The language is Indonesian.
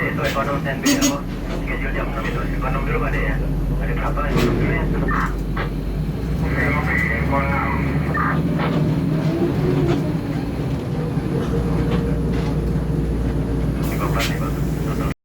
itu ekonom dan BO. Schedule jam 6 itu ekonom dulu Pak De ya. Ada berapa ekonom dulu ya? Oke, ekonom.